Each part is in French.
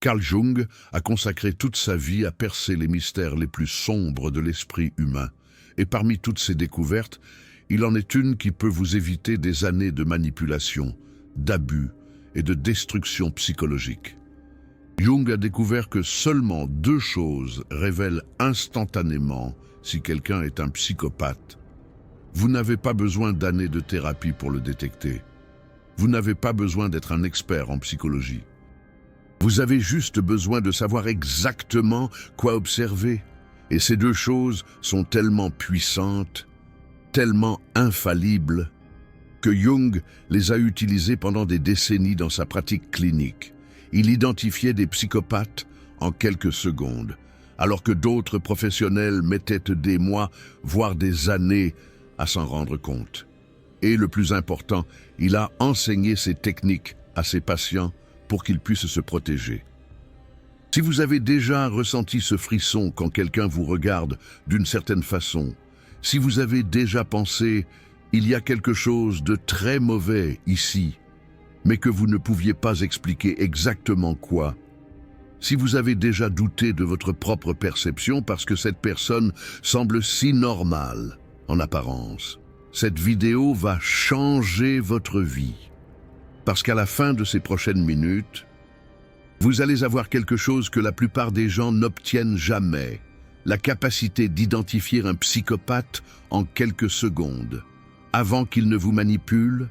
Carl Jung a consacré toute sa vie à percer les mystères les plus sombres de l'esprit humain. Et parmi toutes ces découvertes, il en est une qui peut vous éviter des années de manipulation, d'abus et de destruction psychologique. Jung a découvert que seulement 2 choses révèlent instantanément si quelqu'un est un psychopathe. Vous n'avez pas besoin d'années de thérapie pour le détecter. Vous n'avez pas besoin d'être un expert en psychologie. Vous avez juste besoin de savoir exactement quoi observer. Et ces 2 choses sont tellement puissantes, tellement infaillibles, que Jung les a utilisées pendant des décennies dans sa pratique clinique. Il identifiait des psychopathes en quelques secondes, alors que d'autres professionnels mettaient des mois, voire des années, à s'en rendre compte. Et le plus important, il a enseigné ces techniques à ses patients pour qu'ils puissent se protéger. Si vous avez déjà ressenti ce frisson quand quelqu'un vous regarde d'une certaine façon, si vous avez déjà pensé « il y a quelque chose de très mauvais ici », mais que vous ne pouviez pas expliquer exactement quoi, si vous avez déjà douté de votre propre perception parce que cette personne semble si normale en apparence, cette vidéo va changer votre vie. Parce qu'à la fin de ces prochaines minutes, vous allez avoir quelque chose que la plupart des gens n'obtiennent jamais, la capacité d'identifier un psychopathe en quelques secondes, avant qu'il ne vous manipule,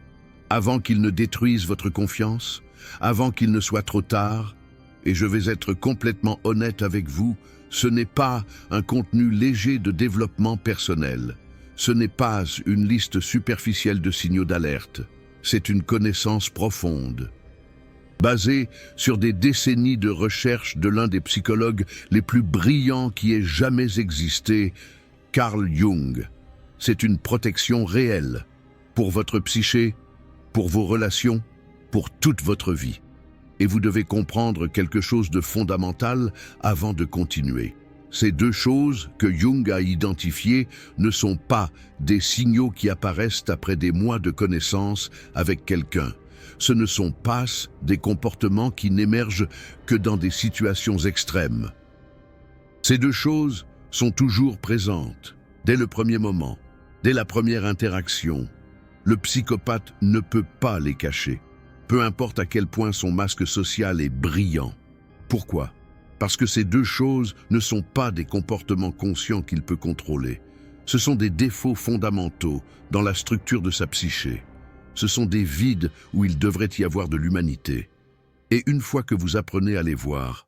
avant qu'il ne détruise votre confiance, avant qu'il ne soit trop tard. Et je vais être complètement honnête avec vous, ce n'est pas un contenu léger de développement personnel. Ce n'est pas une liste superficielle de signaux d'alerte. C'est une connaissance profonde, basée sur des décennies de recherche de l'un des psychologues les plus brillants qui ait jamais existé, Carl Jung. C'est une protection réelle pour votre psyché, pour vos relations, pour toute votre vie. Et vous devez comprendre quelque chose de fondamental avant de continuer. Ces 2 choses que Jung a identifiées ne sont pas des signaux qui apparaissent après des mois de connaissance avec quelqu'un. Ce ne sont pas des comportements qui n'émergent que dans des situations extrêmes. Ces 2 choses sont toujours présentes, dès le premier moment, dès la première interaction. Le psychopathe ne peut pas les cacher, peu importe à quel point son masque social est brillant. Pourquoi ? Parce que ces 2 choses ne sont pas des comportements conscients qu'il peut contrôler. Ce sont des défauts fondamentaux dans la structure de sa psyché. Ce sont des vides où il devrait y avoir de l'humanité. Et une fois que vous apprenez à les voir,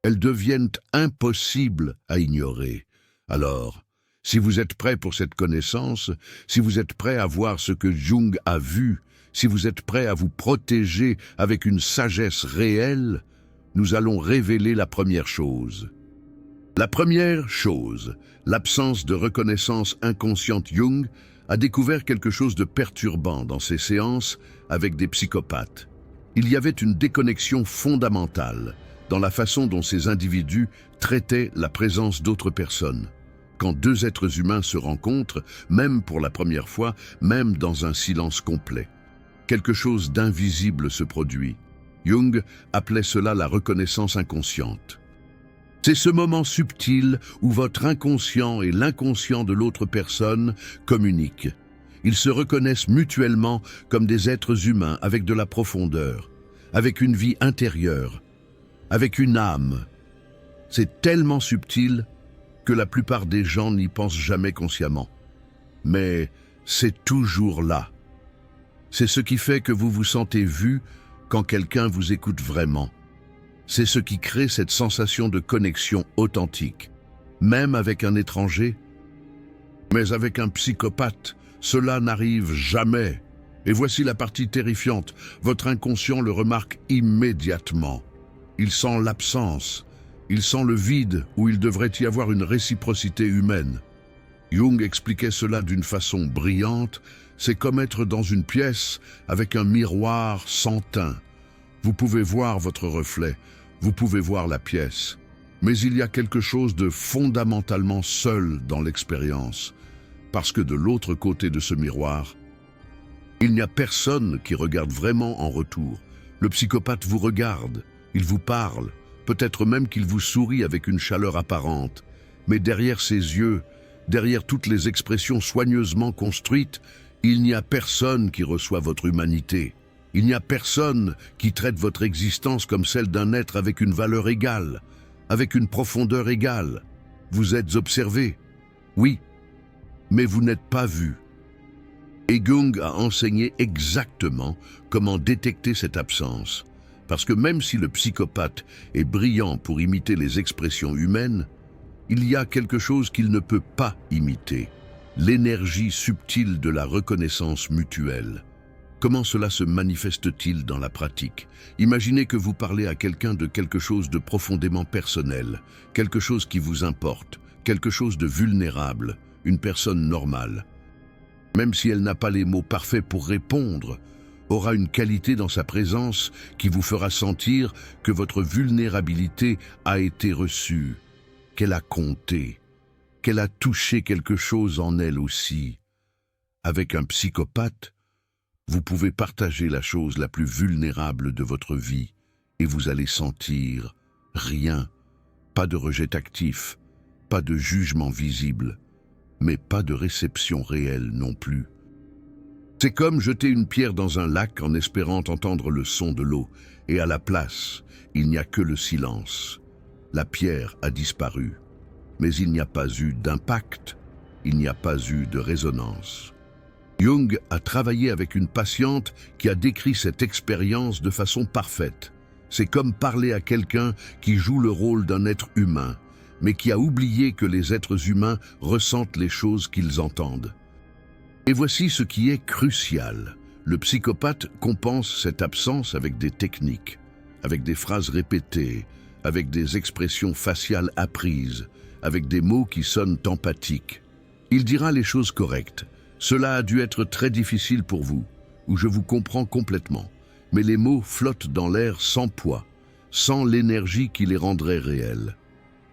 elles deviennent impossibles à ignorer. Alors, si vous êtes prêt pour cette connaissance, si vous êtes prêt à voir ce que Jung a vu, si vous êtes prêt à vous protéger avec une sagesse réelle, nous allons révéler la première chose. La première chose, l'absence de reconnaissance inconsciente. Jung a découvert quelque chose de perturbant dans ses séances avec des psychopathes. Il y avait une déconnexion fondamentale dans la façon dont ces individus traitaient la présence d'autres personnes. Quand 2 êtres humains se rencontrent, même pour la première fois, même dans un silence complet, quelque chose d'invisible se produit. Jung appelait cela la reconnaissance inconsciente. C'est ce moment subtil où votre inconscient et l'inconscient de l'autre personne communiquent. Ils se reconnaissent mutuellement comme des êtres humains avec de la profondeur, avec une vie intérieure, avec une âme. C'est tellement subtil que la plupart des gens n'y pensent jamais consciemment. Mais c'est toujours là. C'est ce qui fait que vous vous sentez vu quand quelqu'un vous écoute vraiment. C'est ce qui crée cette sensation de connexion authentique, même avec un étranger. Mais avec un psychopathe, cela n'arrive jamais. Et voici la partie terrifiante. Votre inconscient le remarque immédiatement. Il sent l'absence, il sent le vide où il devrait y avoir une réciprocité humaine. Jung expliquait cela d'une façon brillante. C'est comme être dans une pièce avec un miroir sans teint. Vous pouvez voir votre reflet, vous pouvez voir la pièce, mais il y a quelque chose de fondamentalement seul dans l'expérience, parce que de l'autre côté de ce miroir, il n'y a personne qui regarde vraiment en retour. Le psychopathe vous regarde, Il vous parle, peut-être même qu'il vous sourit avec une chaleur apparente, mais derrière ses yeux, derrière toutes les expressions soigneusement construites, il n'y a personne qui reçoit votre humanité. Il n'y a personne qui traite votre existence comme celle d'un être avec une valeur égale, avec une profondeur égale. Vous êtes observé, oui, mais vous n'êtes pas vu. Et Jung a enseigné exactement comment détecter cette absence. Parce que même si le psychopathe est brillant pour imiter les expressions humaines, il y a quelque chose qu'il ne peut pas imiter, l'énergie subtile de la reconnaissance mutuelle. Comment cela se manifeste-t-il dans la pratique? Imaginez que vous parlez à quelqu'un de quelque chose de profondément personnel, quelque chose qui vous importe, quelque chose de vulnérable, une personne normale. Même si elle n'a pas les mots parfaits pour répondre, aura une qualité dans sa présence qui vous fera sentir que votre vulnérabilité a été reçue, qu'elle a compté, qu'elle a touché quelque chose en elle aussi. Avec un psychopathe, vous pouvez partager la chose la plus vulnérable de votre vie et vous allez sentir rien, pas de rejet actif, pas de jugement visible, mais pas de réception réelle non plus. C'est comme jeter une pierre dans un lac en espérant entendre le son de l'eau, et à la place, il n'y a que le silence. La pierre a disparu, mais il n'y a pas eu d'impact, il n'y a pas eu de résonance. Jung a travaillé avec une patiente qui a décrit cette expérience de façon parfaite. C'est comme parler à quelqu'un qui joue le rôle d'un être humain, mais qui a oublié que les êtres humains ressentent les choses qu'ils entendent. Et voici ce qui est crucial. Le psychopathe compense cette absence avec des techniques, avec des phrases répétées, avec des expressions faciales apprises, avec des mots qui sonnent empathiques. Il dira les choses correctes. Cela a dû être très difficile pour vous, ou je vous comprends complètement. Mais les mots flottent dans l'air sans poids, sans l'énergie qui les rendrait réels.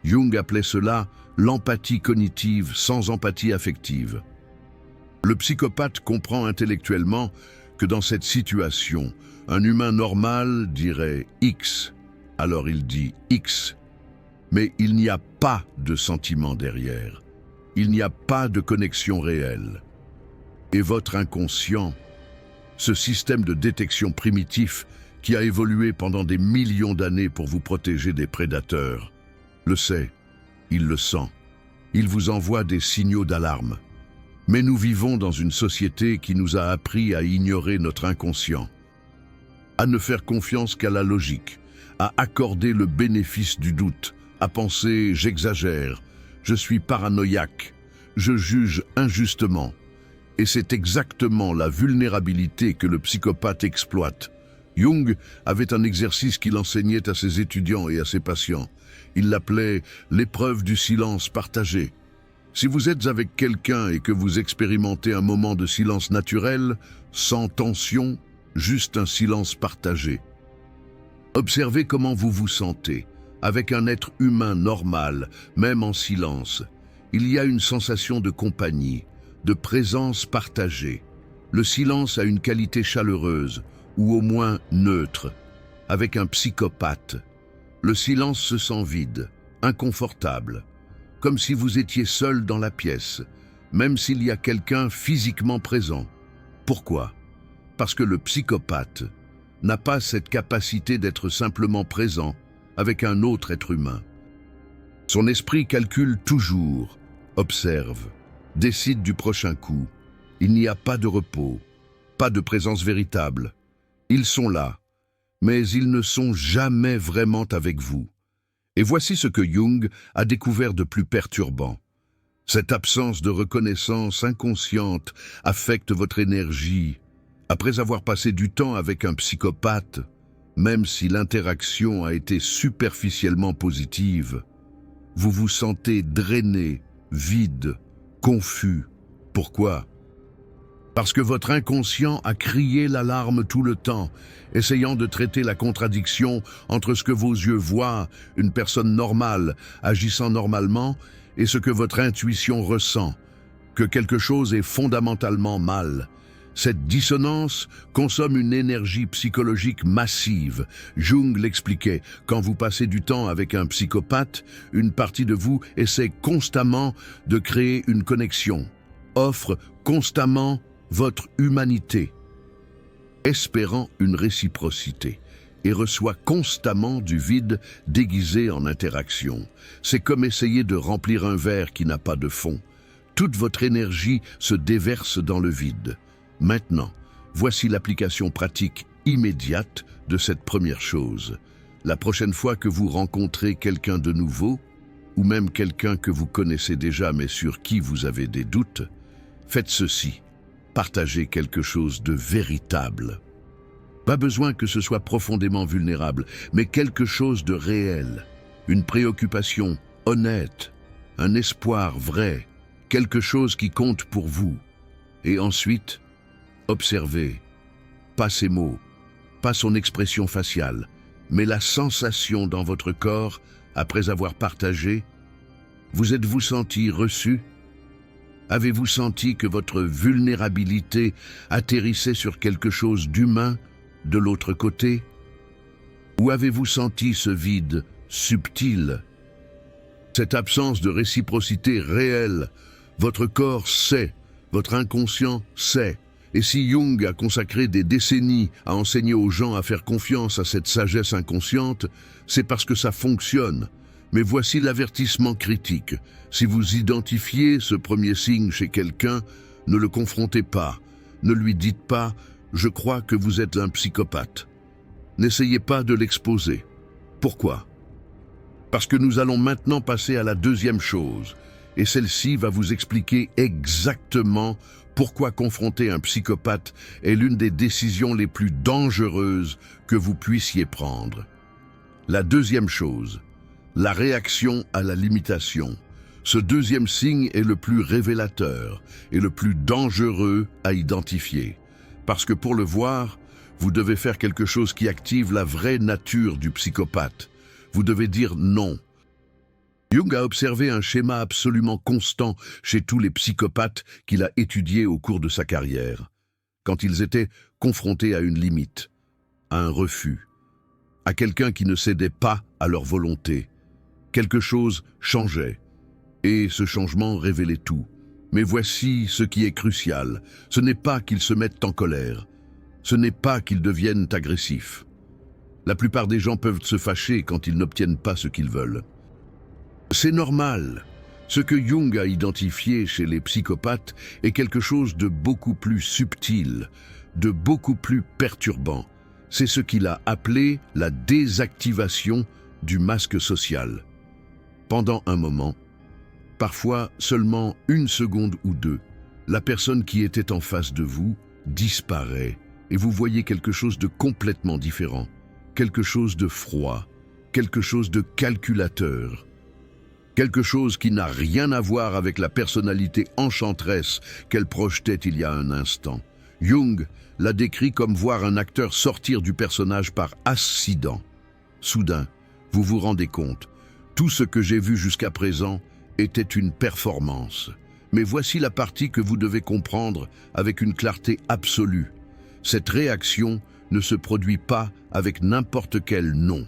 Jung appelait cela l'empathie cognitive sans empathie affective. Le psychopathe comprend intellectuellement que dans cette situation, un humain normal dirait X, alors il dit X. Mais il n'y a pas de sentiment derrière. Il n'y a pas de connexion réelle. Et votre inconscient, ce système de détection primitif qui a évolué pendant des millions d'années pour vous protéger des prédateurs, le sait, il le sent. Il vous envoie des signaux d'alarme. Mais nous vivons dans une société qui nous a appris à ignorer notre inconscient, à ne faire confiance qu'à la logique, à accorder le bénéfice du doute, à penser « j'exagère »,« je suis paranoïaque »,« je juge injustement ». Et c'est exactement la vulnérabilité que le psychopathe exploite. Jung avait un exercice qu'il enseignait à ses étudiants et à ses patients. Il l'appelait « l'épreuve du silence partagé ». Si vous êtes avec quelqu'un et que vous expérimentez un moment de silence naturel, sans tension, juste un silence partagé, observez comment vous vous sentez. Avec un être humain normal, même en silence, il y a une sensation de compagnie, de présence partagée. Le silence a une qualité chaleureuse, ou au moins neutre. Avec un psychopathe, le silence se sent vide, inconfortable, comme si vous étiez seul dans la pièce, même s'il y a quelqu'un physiquement présent. Pourquoi? Parce que le psychopathe n'a pas cette capacité d'être simplement présent avec un autre être humain. Son esprit calcule toujours, observe, décide du prochain coup. Il n'y a pas de repos, pas de présence véritable. Ils sont là, mais ils ne sont jamais vraiment avec vous. Et voici ce que Jung a découvert de plus perturbant. Cette absence de reconnaissance inconsciente affecte votre énergie. Après avoir passé du temps avec un psychopathe, même si l'interaction a été superficiellement positive, vous vous sentez drainé, vide, confus. Pourquoi? Parce que votre inconscient a crié l'alarme tout le temps, essayant de traiter la contradiction entre ce que vos yeux voient, une personne normale, agissant normalement, et ce que votre intuition ressent, que quelque chose est fondamentalement mal. Cette dissonance consomme une énergie psychologique massive. Jung l'expliquait, quand vous passez du temps avec un psychopathe, une partie de vous essaie constamment de créer une connexion, offre constamment votre humanité, espérant une réciprocité, et reçoit constamment du vide déguisé en interaction. C'est comme essayer de remplir un verre qui n'a pas de fond. Toute votre énergie se déverse dans le vide. Maintenant, voici l'application pratique immédiate de cette première chose. La prochaine fois que vous rencontrez quelqu'un de nouveau, ou même quelqu'un que vous connaissez déjà mais sur qui vous avez des doutes, faites ceci. Partagez quelque chose de véritable. Pas besoin que ce soit profondément vulnérable, mais quelque chose de réel. Une préoccupation honnête, un espoir vrai, quelque chose qui compte pour vous. Et ensuite, observez, pas ses mots, pas son expression faciale, mais la sensation dans votre corps après avoir partagé. Vous êtes-vous senti reçu? Avez-vous senti que votre vulnérabilité atterrissait sur quelque chose d'humain de l'autre côté? Ou avez-vous senti ce vide subtil? Cette absence de réciprocité réelle, votre corps sait, votre inconscient sait. Et si Jung a consacré des décennies à enseigner aux gens à faire confiance à cette sagesse inconsciente, c'est parce que ça fonctionne. Mais voici l'avertissement critique. Si vous identifiez ce premier signe chez quelqu'un, ne le confrontez pas. Ne lui dites pas « je crois que vous êtes un psychopathe ». N'essayez pas de l'exposer. Pourquoi? Parce que nous allons maintenant passer à la deuxième chose. Et celle-ci va vous expliquer exactement pourquoi confronter un psychopathe est l'une des décisions les plus dangereuses que vous puissiez prendre. La deuxième chose, la réaction à la limitation. Ce deuxième signe est le plus révélateur et le plus dangereux à identifier. Parce que pour le voir, vous devez faire quelque chose qui active la vraie nature du psychopathe. Vous devez dire non. Jung a observé un schéma absolument constant chez tous les psychopathes qu'il a étudiés au cours de sa carrière. Quand ils étaient confrontés à une limite, à un refus, à quelqu'un qui ne cédait pas à leur volonté, quelque chose changeait. Et ce changement révélait tout. Mais voici ce qui est crucial. Ce n'est pas qu'ils se mettent en colère. Ce n'est pas qu'ils deviennent agressifs. La plupart des gens peuvent se fâcher quand ils n'obtiennent pas ce qu'ils veulent. C'est normal. Ce que Jung a identifié chez les psychopathes est quelque chose de beaucoup plus subtil, de beaucoup plus perturbant. C'est ce qu'il a appelé la désactivation du masque social. Pendant un moment, parfois seulement une seconde ou deux, la personne qui était en face de vous disparaît et vous voyez quelque chose de complètement différent, quelque chose de froid, quelque chose de calculateur. Quelque chose qui n'a rien à voir avec la personnalité enchanteresse qu'elle projetait il y a un instant. Jung l'a décrit comme voir un acteur sortir du personnage par accident. Soudain, vous vous rendez compte, tout ce que j'ai vu jusqu'à présent était une performance. Mais voici la partie que vous devez comprendre avec une clarté absolue. Cette réaction ne se produit pas avec n'importe quel non.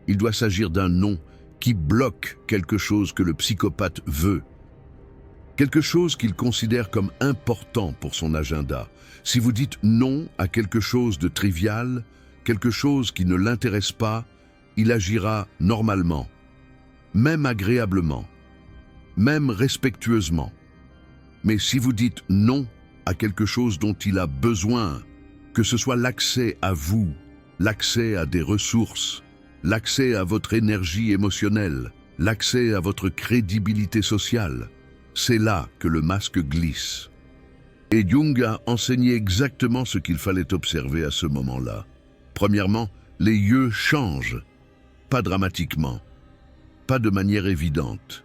Il doit s'agir d'un non qui bloque quelque chose que le psychopathe veut, quelque chose qu'il considère comme important pour son agenda. Si vous dites non à quelque chose de trivial, quelque chose qui ne l'intéresse pas, il agira normalement, même agréablement, même respectueusement. Mais si vous dites non à quelque chose dont il a besoin, que ce soit l'accès à vous, l'accès à des ressources, l'accès à votre énergie émotionnelle, l'accès à votre crédibilité sociale, c'est là que le masque glisse. Et Jung a enseigné exactement ce qu'il fallait observer à ce moment-là. Premièrement, les yeux changent, pas dramatiquement, pas de manière évidente.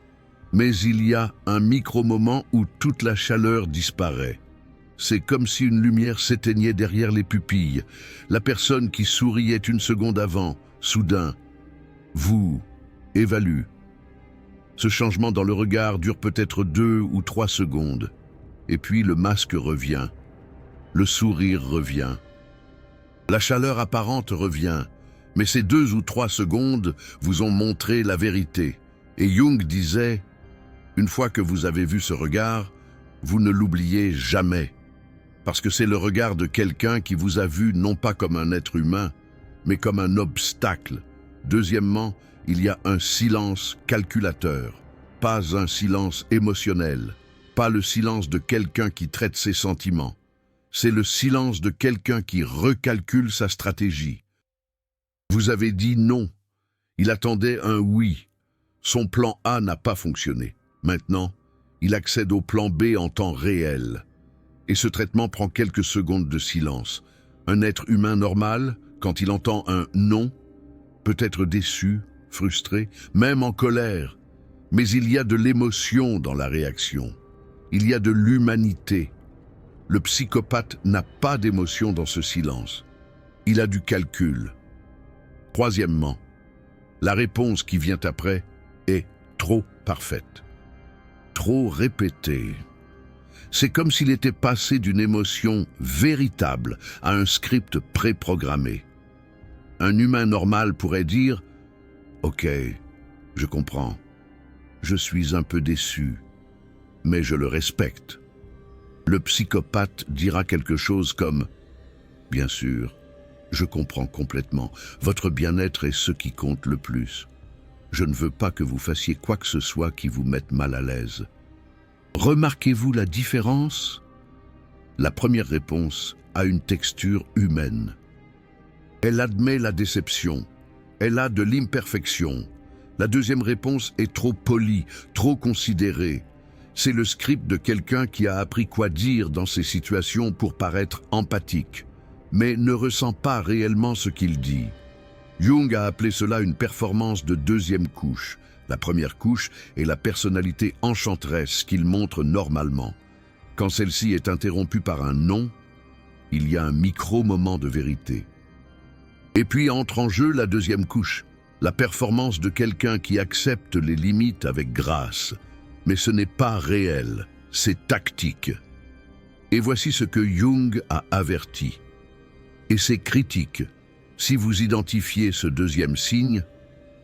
Mais il y a un micro-moment où toute la chaleur disparaît. C'est comme si une lumière s'éteignait derrière les pupilles. La personne qui souriait une seconde avant, soudain, vous évalue. Ce changement dans le regard dure peut-être 2 ou 3 secondes. Et puis le masque revient. Le sourire revient. La chaleur apparente revient, mais ces 2 ou 3 secondes vous ont montré la vérité. Et Jung disait, une fois que vous avez vu ce regard, vous ne l'oubliez jamais. Parce que c'est le regard de quelqu'un qui vous a vu non pas comme un être humain, mais comme un obstacle. Deuxièmement, il y a un silence calculateur, pas un silence émotionnel, pas le silence de quelqu'un qui traite ses sentiments. C'est le silence de quelqu'un qui recalcule sa stratégie. Vous avez dit non. Il attendait un oui. Son plan A n'a pas fonctionné. Maintenant, il accède au plan B en temps réel. Et ce traitement prend quelques secondes de silence. Un être humain normal, quand il entend un non, peut être déçu, frustré, même en colère. Mais il y a de l'émotion dans la réaction. Il y a de l'humanité. Le psychopathe n'a pas d'émotion dans ce silence. Il a du calcul. Troisièmement, la réponse qui vient après est trop parfaite. Trop répétée. C'est comme s'il était passé d'une émotion véritable à un script préprogrammé. Un humain normal pourrait dire « Ok, je comprends. Je suis un peu déçu, mais je le respecte. » Le psychopathe dira quelque chose comme « Bien sûr, je comprends complètement. Votre bien-être est ce qui compte le plus. Je ne veux pas que vous fassiez quoi que ce soit qui vous mette mal à l'aise. » Remarquez-vous la différence? La première réponse a une texture humaine. Elle admet la déception. Elle a de l'imperfection. La deuxième réponse est trop polie, trop considérée. C'est le script de quelqu'un qui a appris quoi dire dans ces situations pour paraître empathique, mais ne ressent pas réellement ce qu'il dit. Jung a appelé cela une performance de deuxième couche. La première couche est la personnalité enchanteresse qu'il montre normalement. Quand celle-ci est interrompue par un non, il y a un micro-moment de vérité. Et puis entre en jeu la deuxième couche, la performance de quelqu'un qui accepte les limites avec grâce. Mais ce n'est pas réel, c'est tactique. Et voici ce que Jung a averti. Et c'est critique. Si vous identifiez ce deuxième signe,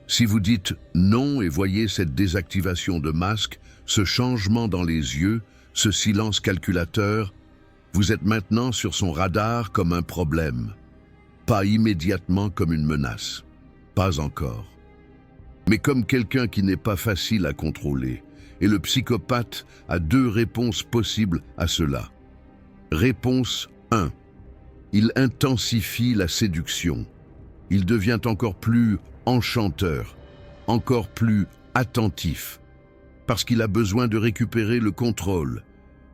si vous dites non et voyez cette désactivation de masque, ce changement dans les yeux, ce silence calculateur, vous êtes maintenant sur son radar comme un problème. Pas immédiatement comme une menace. Pas encore. Mais comme quelqu'un qui n'est pas facile à contrôler. Et le psychopathe a 2 réponses possibles à cela. Réponse 1. Il intensifie la séduction. Il devient encore plus enchanteur, encore plus attentif, parce qu'il a besoin de récupérer le contrôle.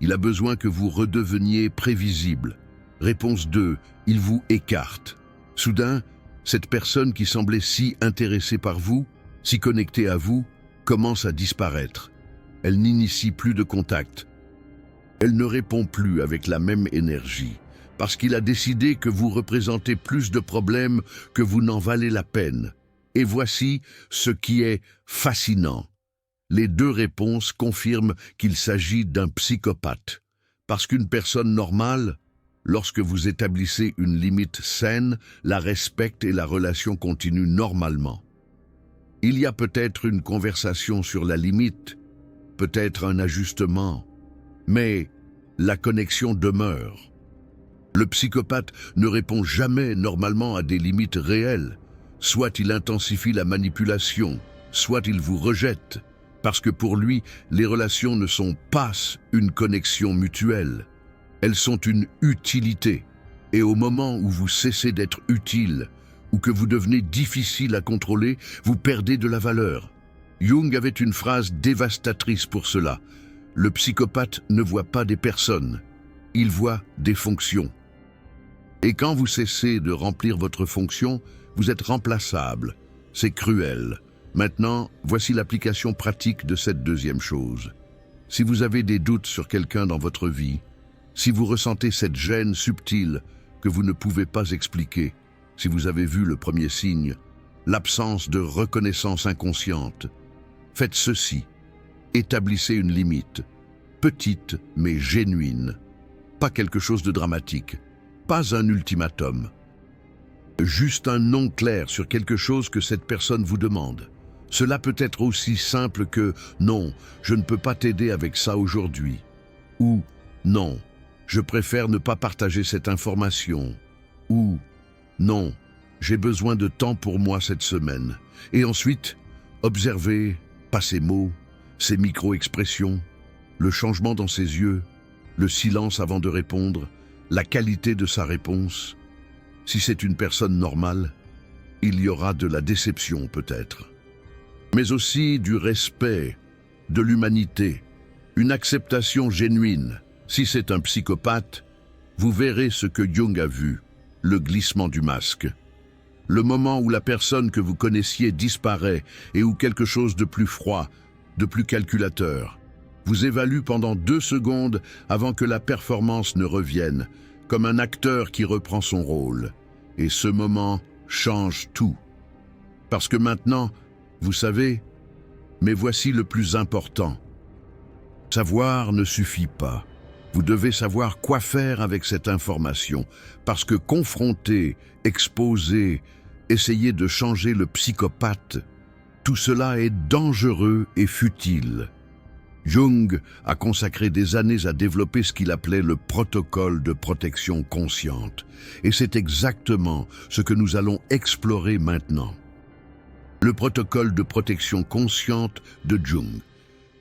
Il a besoin que vous redeveniez prévisible. Réponse 2. Il vous écarte. Soudain, cette personne qui semblait si intéressée par vous, si connectée à vous, commence à disparaître. Elle n'initie plus de contact. Elle ne répond plus avec la même énergie, parce qu'il a décidé que vous représentez plus de problèmes que vous n'en valez la peine. Et voici ce qui est fascinant. Les 2 réponses confirment qu'il s'agit d'un psychopathe. Parce qu'une personne normale, lorsque vous établissez une limite saine, la respecte et la relation continue normalement. Il y a peut-être une conversation sur la limite, peut-être un ajustement, mais la connexion demeure. Le psychopathe ne répond jamais normalement à des limites réelles. Soit il intensifie la manipulation, soit il vous rejette, parce que pour lui, les relations ne sont pas une connexion mutuelle. Elles sont une utilité. Et au moment où vous cessez d'être utile, ou que vous devenez difficile à contrôler, vous perdez de la valeur. Jung avait une phrase dévastatrice pour cela. Le psychopathe ne voit pas des personnes, il voit des fonctions. Et quand vous cessez de remplir votre fonction, vous êtes remplaçable. C'est cruel. Maintenant, voici l'application pratique de cette deuxième chose. Si vous avez des doutes sur quelqu'un dans votre vie, si vous ressentez cette gêne subtile que vous ne pouvez pas expliquer, si vous avez vu le premier signe, l'absence de reconnaissance inconsciente, faites ceci. Établissez une limite, petite mais génuine. pas quelque chose de dramatique, pas un ultimatum. Juste un non clair sur quelque chose que cette personne vous demande. Cela peut être aussi simple que « Non, je ne peux pas t'aider avec ça aujourd'hui » ou « Non, je préfère ne pas partager cette information » ou « Non, j'ai besoin de temps pour moi cette semaine ». Et ensuite, observez, pas ces mots, ces micro-expressions, le changement dans ses yeux, le silence avant de répondre, la qualité de sa réponse. Si c'est une personne normale, il y aura de la déception peut-être, mais aussi du respect, de l'humanité, une acceptation génuine. Si c'est un psychopathe, vous verrez ce que Jung a vu, le glissement du masque. Le moment où la personne que vous connaissiez disparaît et où quelque chose de plus froid, de plus calculateur, vous évalue pendant 2 secondes avant que la performance ne revienne, comme un acteur qui reprend son rôle. Et ce moment change tout. Parce que maintenant, vous savez, mais voici le plus important. Savoir ne suffit pas. Vous devez savoir quoi faire avec cette information, parce que confronter, exposer, essayer de changer le psychopathe, tout cela est dangereux et futile. Jung a consacré des années à développer ce qu'il appelait le protocole de protection consciente. Et c'est exactement ce que nous allons explorer maintenant. Le protocole de protection consciente de Jung.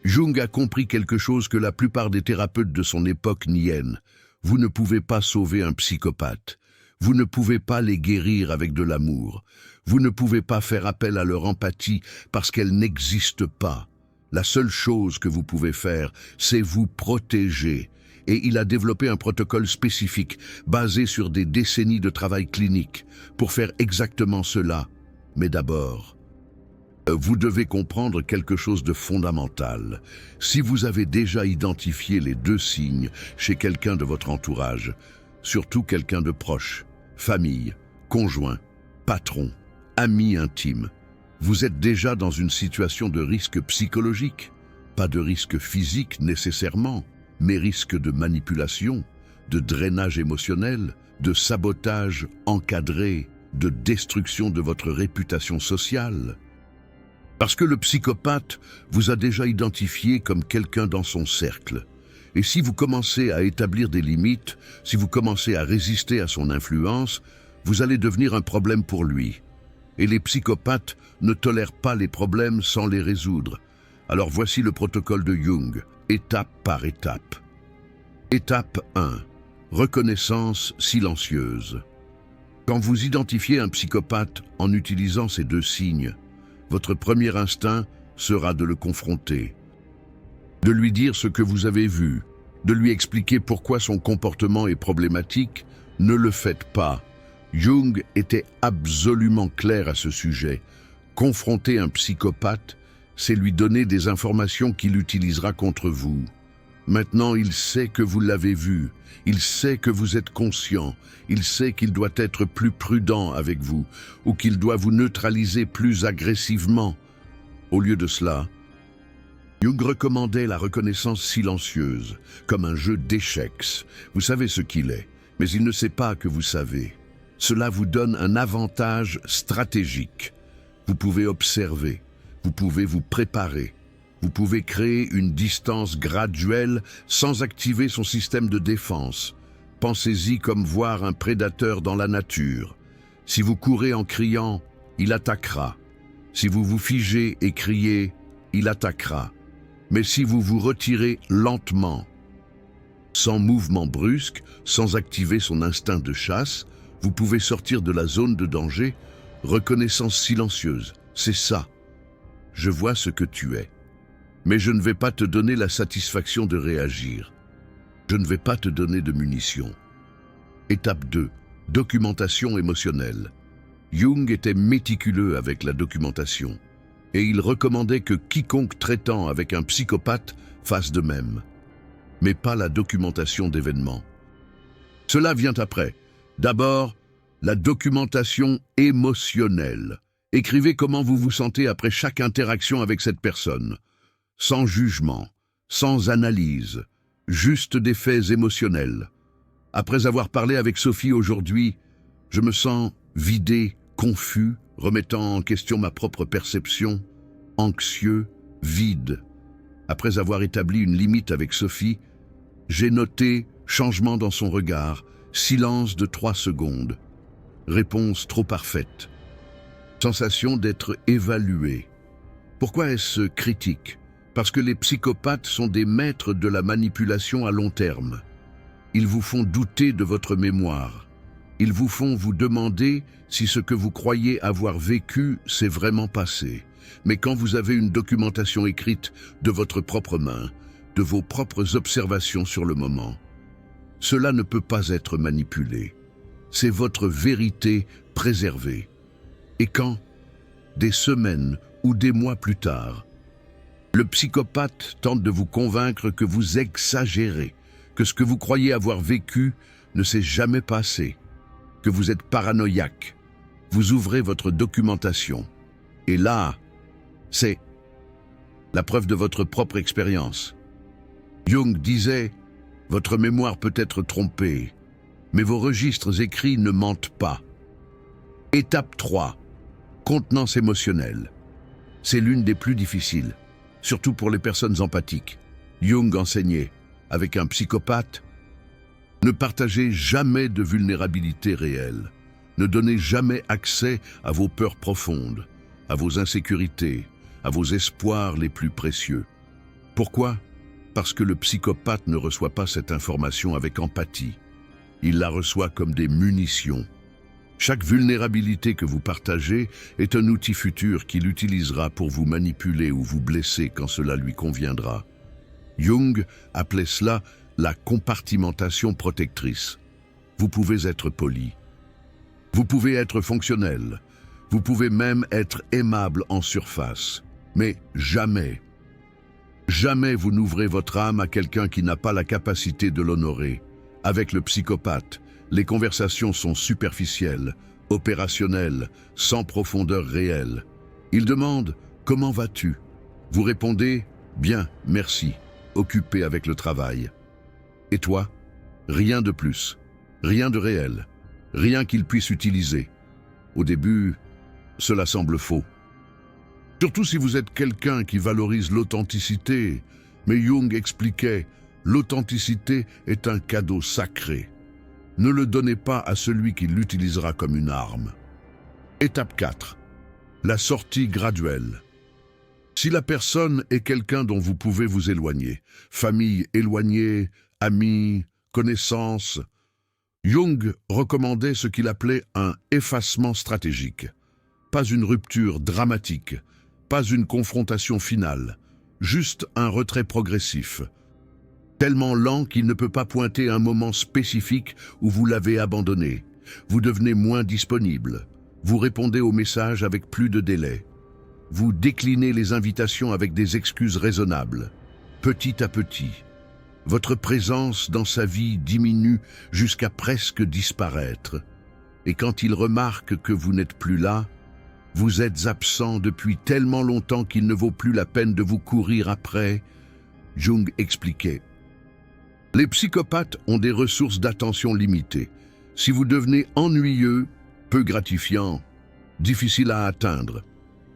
Jung a compris quelque chose que la plupart des thérapeutes de son époque niennent. Vous ne pouvez pas sauver un psychopathe. Vous ne pouvez pas les guérir avec de l'amour. Vous ne pouvez pas faire appel à leur empathie parce qu'elle n'existe pas. La seule chose que vous pouvez faire, c'est vous protéger. Et il a développé un protocole spécifique, basé sur des décennies de travail clinique, pour faire exactement cela. Mais d'abord, vous devez comprendre quelque chose de fondamental. Si vous avez déjà identifié les 2 signes chez quelqu'un de votre entourage, surtout quelqu'un de proche, famille, conjoint, patron, ami intime, vous êtes déjà dans une situation de risque psychologique, pas de risque physique nécessairement, mais risque de manipulation, de drainage émotionnel, de sabotage encadré, de destruction de votre réputation sociale. Parce que le psychopathe vous a déjà identifié comme quelqu'un dans son cercle. Et si vous commencez à établir des limites, si vous commencez à résister à son influence, vous allez devenir un problème pour lui. Et les psychopathes ne tolèrent pas les problèmes sans les résoudre. Alors voici le protocole de Jung, étape par étape. Étape 1. Reconnaissance silencieuse. Quand vous identifiez un psychopathe en utilisant ces 2 signes, votre premier instinct sera de le confronter, de lui dire ce que vous avez vu, de lui expliquer pourquoi son comportement est problématique. Ne le faites pas. Jung était absolument clair à ce sujet. Confronter un psychopathe, c'est lui donner des informations qu'il utilisera contre vous. Maintenant, il sait que vous l'avez vu, il sait que vous êtes conscient, il sait qu'il doit être plus prudent avec vous, ou qu'il doit vous neutraliser plus agressivement. Au lieu de cela, Jung recommandait la reconnaissance silencieuse, comme un jeu d'échecs. Vous savez ce qu'il est, mais il ne sait pas que vous savez. Cela vous donne un avantage stratégique. Vous pouvez observer, vous pouvez vous préparer, vous pouvez créer une distance graduelle sans activer son système de défense. Pensez-y comme voir un prédateur dans la nature. Si vous courez en criant, il attaquera. Si vous vous figez et criez, il attaquera. Mais si vous vous retirez lentement, sans mouvement brusque, sans activer son instinct de chasse, vous pouvez sortir de la zone de danger. Reconnaissance silencieuse, c'est ça. Je vois ce que tu es. Mais je ne vais pas te donner la satisfaction de réagir. Je ne vais pas te donner de munitions. Étape 2. Documentation émotionnelle. Jung était méticuleux avec la documentation, et il recommandait que quiconque traitant avec un psychopathe fasse de même. Mais pas la documentation d'événements. Cela vient après. D'abord, la documentation émotionnelle. Écrivez comment vous vous sentez après chaque interaction avec cette personne. Sans jugement, sans analyse, juste des faits émotionnels. Après avoir parlé avec Sophie aujourd'hui, je me sens vidé, confus, remettant en question ma propre perception, anxieux, vide. Après avoir établi une limite avec Sophie, j'ai noté changement dans son regard, silence de 3 secondes. Réponse trop parfaite. Sensation d'être évalué. Pourquoi est-ce critique? Parce que les psychopathes sont des maîtres de la manipulation à long terme. Ils vous font douter de votre mémoire. Ils vous font vous demander si ce que vous croyez avoir vécu s'est vraiment passé. Mais quand vous avez une documentation écrite de votre propre main, de vos propres observations sur le moment, cela ne peut pas être manipulé. C'est votre vérité préservée. Et quand, des semaines ou des mois plus tard, le psychopathe tente de vous convaincre que vous exagérez, que ce que vous croyez avoir vécu ne s'est jamais passé, que vous êtes paranoïaque, vous ouvrez votre documentation. Et là, c'est la preuve de votre propre expérience. Jung disait, votre mémoire peut être trompée, mais vos registres écrits ne mentent pas. Étape 3. Contenance émotionnelle. C'est l'une des plus difficiles, surtout pour les personnes empathiques. Jung enseignait, avec un psychopathe, ne partagez jamais de vulnérabilité réelle. Ne donnez jamais accès à vos peurs profondes, à vos insécurités, à vos espoirs les plus précieux. Pourquoi? Parce que le psychopathe ne reçoit pas cette information avec empathie. Il la reçoit comme des munitions. Chaque vulnérabilité que vous partagez est un outil futur qu'il utilisera pour vous manipuler ou vous blesser quand cela lui conviendra. Jung appelait cela la compartimentation protectrice. Vous pouvez être poli. Vous pouvez être fonctionnel. Vous pouvez même être aimable en surface. Mais jamais, jamais vous n'ouvrez votre âme à quelqu'un qui n'a pas la capacité de l'honorer. Avec le psychopathe, les conversations sont superficielles, opérationnelles, sans profondeur réelle. Il demande « Comment vas-tu » Vous répondez « Bien, merci, occupé avec le travail ». Et toi? Rien de plus, rien de réel, rien qu'il puisse utiliser. Au début, cela semble faux. Surtout si vous êtes quelqu'un qui valorise l'authenticité, mais Jung expliquait « L'authenticité est un cadeau sacré. Ne le donnez pas à celui qui l'utilisera comme une arme. » Étape 4. La sortie graduelle. Si la personne est quelqu'un dont vous pouvez vous éloigner, famille éloignée, amis, connaissances, Jung recommandait ce qu'il appelait un effacement stratégique. Pas une rupture dramatique, pas une confrontation finale, juste un retrait progressif. Tellement lent qu'il ne peut pas pointer un moment spécifique où vous l'avez abandonné. Vous devenez moins disponible. Vous répondez aux messages avec plus de délai. Vous déclinez les invitations avec des excuses raisonnables. Petit à petit, votre présence dans sa vie diminue jusqu'à presque disparaître. Et quand il remarque que vous n'êtes plus là, vous êtes absent depuis tellement longtemps qu'il ne vaut plus la peine de vous courir après. Jung expliquait. Les psychopathes ont des ressources d'attention limitées. Si vous devenez ennuyeux, peu gratifiant, difficile à atteindre,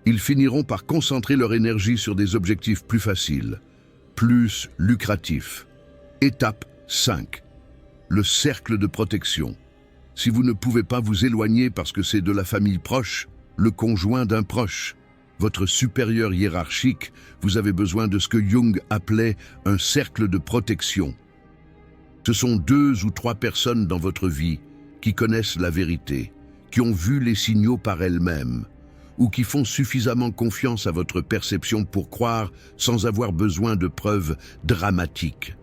ils finiront par concentrer leur énergie sur des objectifs plus faciles, plus lucratifs. Étape 5. Le cercle de protection. Si vous ne pouvez pas vous éloigner parce que c'est de la famille proche, le conjoint d'un proche, votre supérieur hiérarchique, vous avez besoin de ce que Jung appelait un cercle de protection. Ce sont 2 ou 3 personnes dans votre vie qui connaissent la vérité, qui ont vu les signaux par elles-mêmes, ou qui font suffisamment confiance à votre perception pour croire sans avoir besoin de preuves dramatiques.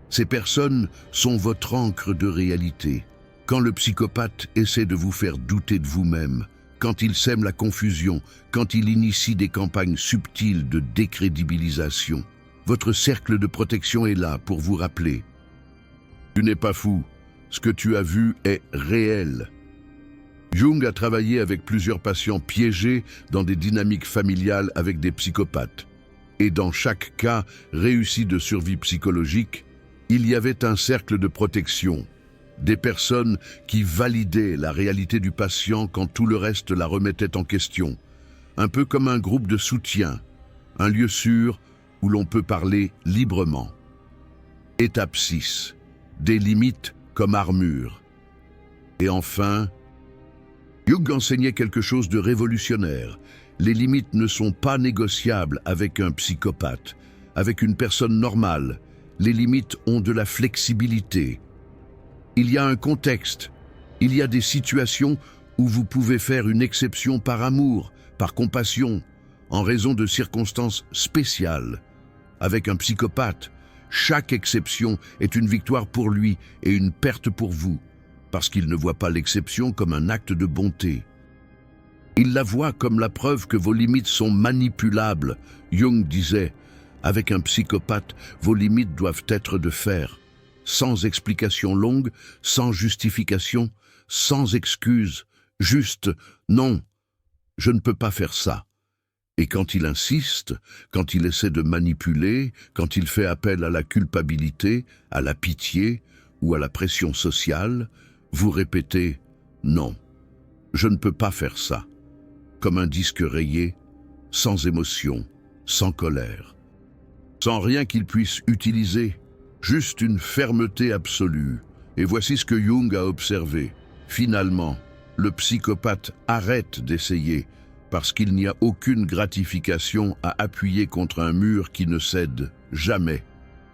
Ces personnes sont votre ancre de réalité. Quand le psychopathe essaie de vous faire douter de vous-même, quand il sème la confusion, quand il initie des campagnes subtiles de décrédibilisation, votre cercle de protection est là pour vous rappeler. Tu n'es pas fou, ce que tu as vu est réel. Jung a travaillé avec plusieurs patients piégés dans des dynamiques familiales avec des psychopathes. Et dans chaque cas réussi de survie psychologique, il y avait un cercle de protection, Des personnes qui validaient la réalité du patient quand tout le reste la remettait en question. Un peu comme un groupe de soutien, un lieu sûr où l'on peut parler librement. Étape 6. Des limites comme armure. Et enfin, Jung enseignait quelque chose de révolutionnaire. Les limites ne sont pas négociables avec un psychopathe, avec une personne normale. Les limites ont de la flexibilité. Il y a un contexte, il y a des situations où vous pouvez faire une exception par amour, par compassion, en raison de circonstances spéciales. Avec un psychopathe, chaque exception est une victoire pour lui et une perte pour vous, parce qu'il ne voit pas l'exception comme un acte de bonté. Il la voit comme la preuve que vos limites sont manipulables. Jung disait, avec un psychopathe, vos limites doivent être de fer, sans explication longue, sans justification, sans excuse, juste « non, je ne peux pas faire ça ». Et quand il insiste, quand il essaie de manipuler, quand il fait appel à la culpabilité, à la pitié ou à la pression sociale, vous répétez « non, je ne peux pas faire ça », comme un disque rayé, sans émotion, sans colère, sans rien qu'il puisse utiliser, juste une fermeté absolue. Et voici ce que Jung a observé. Finalement, le psychopathe arrête d'essayer parce qu'il n'y a aucune gratification à appuyer contre un mur qui ne cède jamais.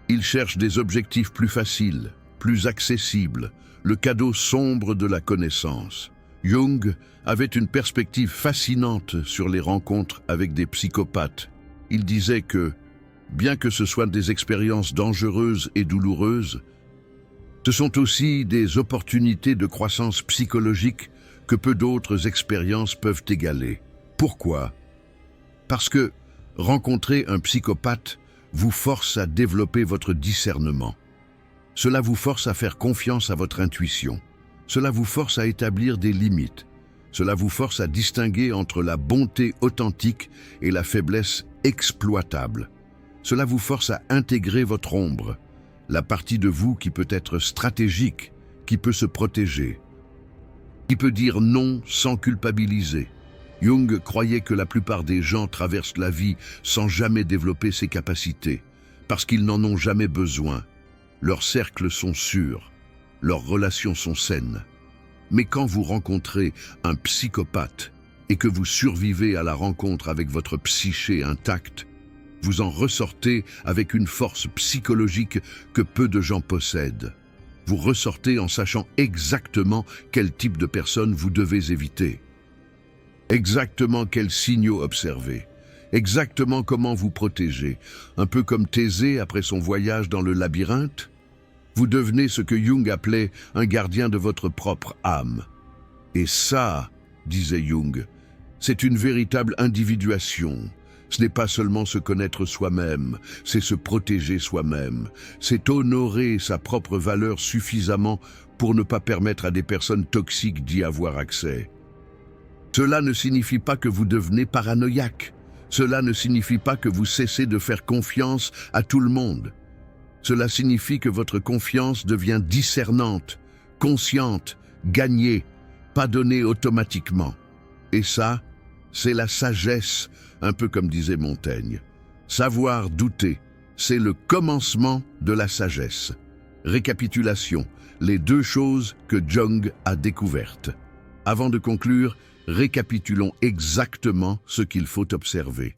Il cherche des objectifs plus faciles, plus accessibles, le cadeau sombre de la connaissance. Jung avait une perspective fascinante sur les rencontres avec des psychopathes. Il disait que, bien que ce soient des expériences dangereuses et douloureuses, ce sont aussi des opportunités de croissance psychologique que peu d'autres expériences peuvent égaler. Pourquoi? Parce que rencontrer un psychopathe vous force à développer votre discernement. Cela vous force à faire confiance à votre intuition. Cela vous force à établir des limites. Cela vous force à distinguer entre la bonté authentique et la faiblesse exploitable. Cela vous force à intégrer votre ombre, la partie de vous qui peut être stratégique, qui peut se protéger, qui peut dire non sans culpabiliser. Jung croyait que la plupart des gens traversent la vie sans jamais développer ces capacités, parce qu'ils n'en ont jamais besoin. Leurs cercles sont sûrs, leurs relations sont saines. Mais quand vous rencontrez un psychopathe et que vous survivez à la rencontre avec votre psyché intacte, vous en ressortez avec une force psychologique que peu de gens possèdent. Vous ressortez en sachant exactement quel type de personne vous devez éviter, exactement quels signaux observer, exactement comment vous protéger. Un peu comme Thésée après son voyage dans le labyrinthe, vous devenez ce que Jung appelait un gardien de votre propre âme. Et ça, disait Jung, c'est une véritable individuation. Ce n'est pas seulement se connaître soi-même, c'est se protéger soi-même, c'est honorer sa propre valeur suffisamment pour ne pas permettre à des personnes toxiques d'y avoir accès. Cela ne signifie pas que vous devenez paranoïaque, cela ne signifie pas que vous cessez de faire confiance à tout le monde. Cela signifie que votre confiance devient discernante, consciente, gagnée, pas donnée automatiquement. Et ça, c'est la sagesse, un peu comme disait Montaigne. Savoir douter, c'est le commencement de la sagesse. Récapitulation, les deux choses que Jung a découvertes. Avant de conclure, récapitulons exactement ce qu'il faut observer.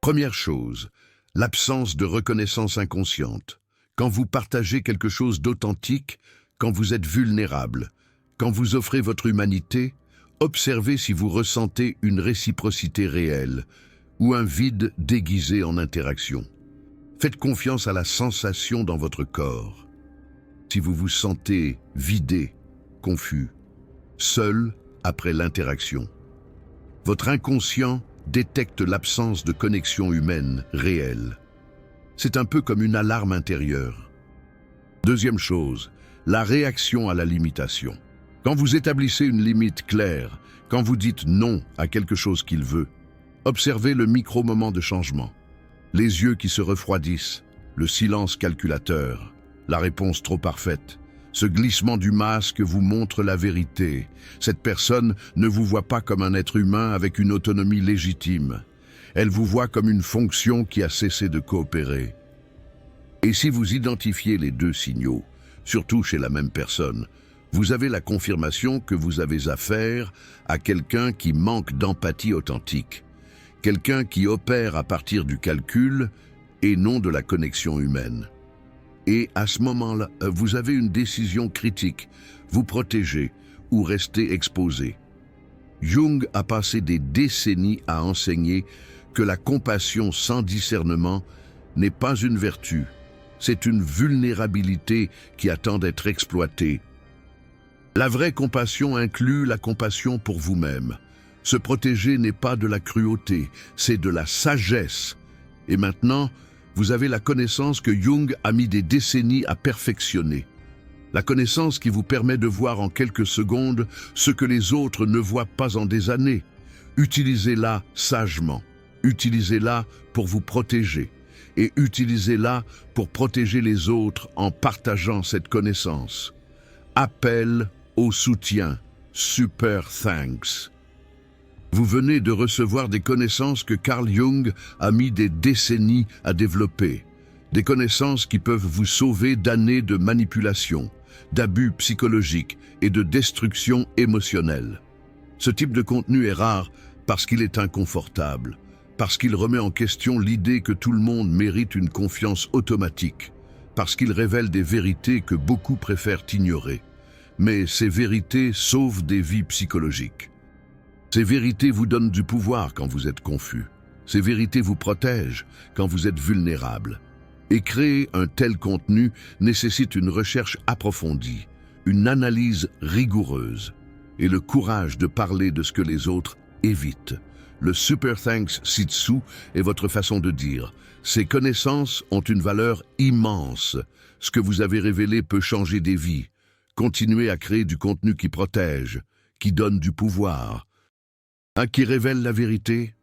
Première chose, l'absence de reconnaissance inconsciente. Quand vous partagez quelque chose d'authentique, quand vous êtes vulnérable, quand vous offrez votre humanité, observez si vous ressentez une réciprocité réelle ou un vide déguisé en interaction. Faites confiance à la sensation dans votre corps. Si vous vous sentez vidé, confus, seul après l'interaction, votre inconscient détecte l'absence de connexion humaine réelle. C'est un peu comme une alarme intérieure. Deuxième chose, la réaction à la limitation. Quand vous établissez une limite claire, quand vous dites non à quelque chose qu'il veut, observez le micro-moment de changement. Les yeux qui se refroidissent, le silence calculateur, la réponse trop parfaite. Ce glissement du masque vous montre la vérité. Cette personne ne vous voit pas comme un être humain avec une autonomie légitime. Elle vous voit comme une fonction qui a cessé de coopérer. Et si vous identifiez les deux signaux, surtout chez la même personne, vous avez la confirmation que vous avez affaire à quelqu'un qui manque d'empathie authentique, quelqu'un qui opère à partir du calcul et non de la connexion humaine. Et à ce moment-là, vous avez une décision critique, vous protéger ou rester exposé. Jung a passé des décennies à enseigner que la compassion sans discernement n'est pas une vertu, c'est une vulnérabilité qui attend d'être exploitée. La vraie compassion inclut la compassion pour vous-même. Se protéger n'est pas de la cruauté, c'est de la sagesse. Et maintenant, vous avez la connaissance que Jung a mis des décennies à perfectionner. La connaissance qui vous permet de voir en quelques secondes ce que les autres ne voient pas en des années. Utilisez-la sagement. Utilisez-la pour vous protéger. Et utilisez-la pour protéger les autres en partageant cette connaissance. Appel au soutien. Super thanks. Vous venez de recevoir des connaissances que Carl Jung a mis des décennies à développer. Des connaissances qui peuvent vous sauver d'années de manipulation, d'abus psychologiques et de destruction émotionnelle. Ce type de contenu est rare parce qu'il est inconfortable, parce qu'il remet en question l'idée que tout le monde mérite une confiance automatique, parce qu'il révèle des vérités que beaucoup préfèrent ignorer. Mais ces vérités sauvent des vies psychologiques. Ces vérités vous donnent du pouvoir quand vous êtes confus. Ces vérités vous protègent quand vous êtes vulnérable. Et créer un tel contenu nécessite une recherche approfondie, une analyse rigoureuse et le courage de parler de ce que les autres évitent. Le Super Thanks ci-dessous est votre façon de dire. Ces connaissances ont une valeur immense. Ce que vous avez révélé peut changer des vies. Continuez à créer du contenu qui protège, qui donne du pouvoir, qui révèle la vérité.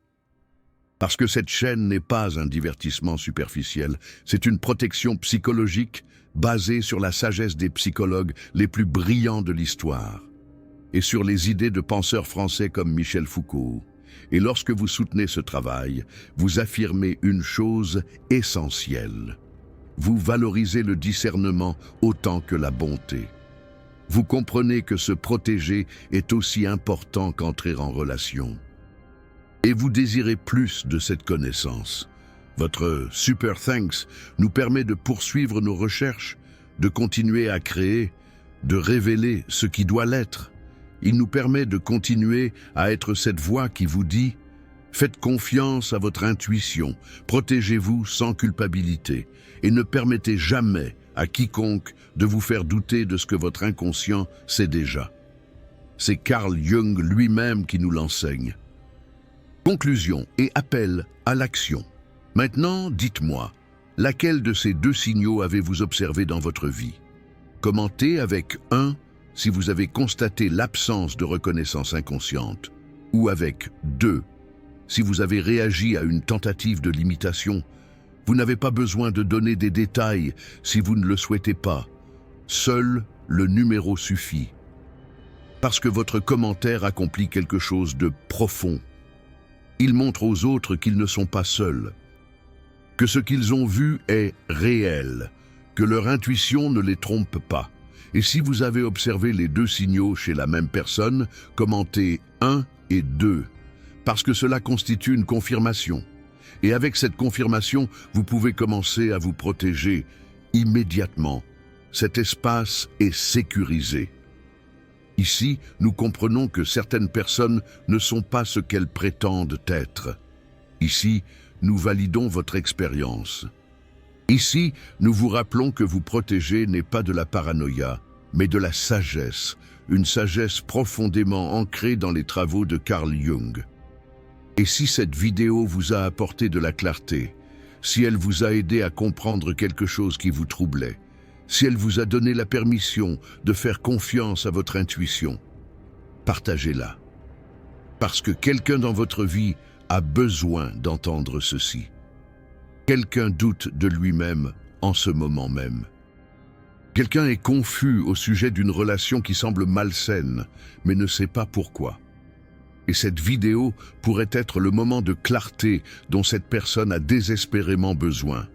Parce que cette chaîne n'est pas un divertissement superficiel, c'est une protection psychologique basée sur la sagesse des psychologues les plus brillants de l'histoire et sur les idées de penseurs français comme Michel Foucault. Et lorsque vous soutenez ce travail, vous affirmez une chose essentielle. Vous valorisez le discernement autant que la bonté. Vous comprenez que se protéger est aussi important qu'entrer en relation. Et vous désirez plus de cette connaissance. Votre Super Thanks nous permet de poursuivre nos recherches, de continuer à créer, de révéler ce qui doit l'être. Il nous permet de continuer à être cette voix qui vous dit « Faites confiance à votre intuition, protégez-vous sans culpabilité et ne permettez jamais à quiconque de vous faire douter de ce que votre inconscient sait déjà. » C'est Carl Jung lui-même qui nous l'enseigne. Conclusion et appel à l'action. Maintenant, dites-moi, laquelle de ces deux signaux avez-vous observé dans votre vie? Commentez avec 1 si vous avez constaté l'absence de reconnaissance inconsciente, ou avec 2 si vous avez réagi à une tentative de limitation. Vous n'avez pas besoin de donner des détails si vous ne le souhaitez pas. Seul le numéro suffit. Parce que votre commentaire accomplit quelque chose de profond. Il montre aux autres qu'ils ne sont pas seuls, que ce qu'ils ont vu est réel, que leur intuition ne les trompe pas. Et si vous avez observé les deux signaux chez la même personne, commentez 1 et 2, parce que cela constitue une confirmation. Et avec cette confirmation, vous pouvez commencer à vous protéger immédiatement. Cet espace est sécurisé. Ici, nous comprenons que certaines personnes ne sont pas ce qu'elles prétendent être. Ici, nous validons votre expérience. Ici, nous vous rappelons que vous protéger n'est pas de la paranoïa, mais de la sagesse, une sagesse profondément ancrée dans les travaux de Carl Jung. Et si cette vidéo vous a apporté de la clarté, si elle vous a aidé à comprendre quelque chose qui vous troublait, si elle vous a donné la permission de faire confiance à votre intuition, partagez-la. Parce que quelqu'un dans votre vie a besoin d'entendre ceci. Quelqu'un doute de lui-même en ce moment même. Quelqu'un est confus au sujet d'une relation qui semble malsaine, mais ne sait pas pourquoi. Et cette vidéo pourrait être le moment de clarté dont cette personne a désespérément besoin.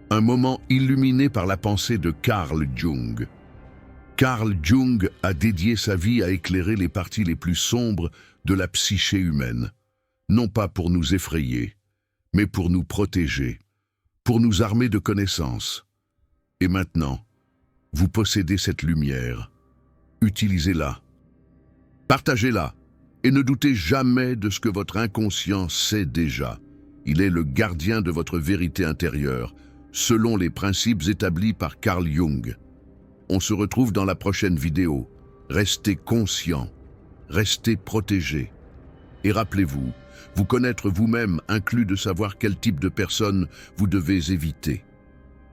Un moment illuminé par la pensée de Carl Jung. Carl Jung a dédié sa vie à éclairer les parties les plus sombres de la psyché humaine, non pas pour nous effrayer, mais pour nous protéger, pour nous armer de connaissances. Et maintenant, vous possédez cette lumière. Utilisez-la. Partagez-la. Et ne doutez jamais de ce que votre inconscient sait déjà. Il est le gardien de votre vérité intérieure, selon les principes établis par Carl Jung. On se retrouve dans la prochaine vidéo. Restez conscient, restez protégé. Et rappelez-vous, vous connaître vous-même inclut de savoir quel type de personne vous devez éviter.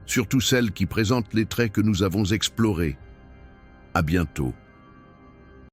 Surtout celles qui présentent les traits que nous avons explorés. À bientôt.